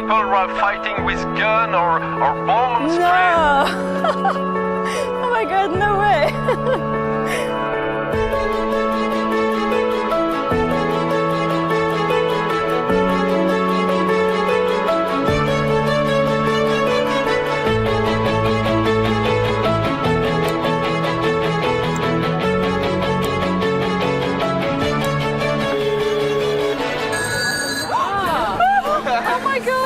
people were fighting with gun or bomb on street. No! Oh my god, no way! Oh my god!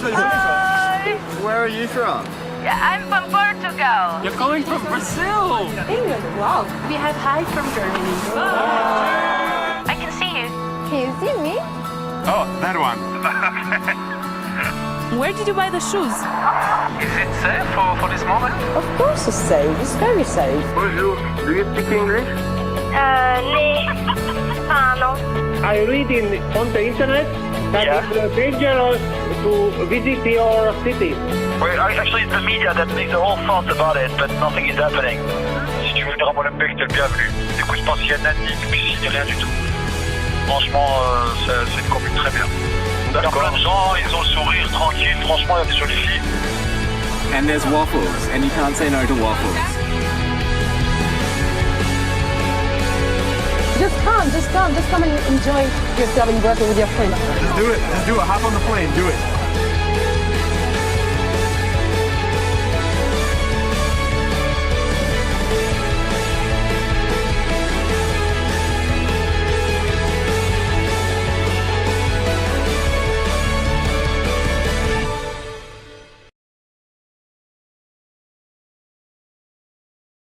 Hi! Where are you from? I'm from Portugal. You're coming from Brazil! England, wow. We have hi from Germany. I can see you. Can you see me? Oh, that one. Where did you buy the shoes? Is it safe for this moment? Of course it's safe. It's very safe. Bonjour. Do you speak English? No. I read on the internet that it's dangerous to visit your city. Well, actually, it's the media that makes a whole fuss about it, but nothing is happening. Si tu veux le drame olympique, t'es le bienvenu. N'écoute pas CNN, ni BBC, ni rien du tout. Franchement, c'est une commune très bien. Il y a plein de gens, ils ont le sourire tranquille. Franchement, il y a des jolies filles. And there's waffles, and you can't say no to waffles. Just come and enjoy yourself in Brussels with your friends. Just do it. Hop on the plane. Do it.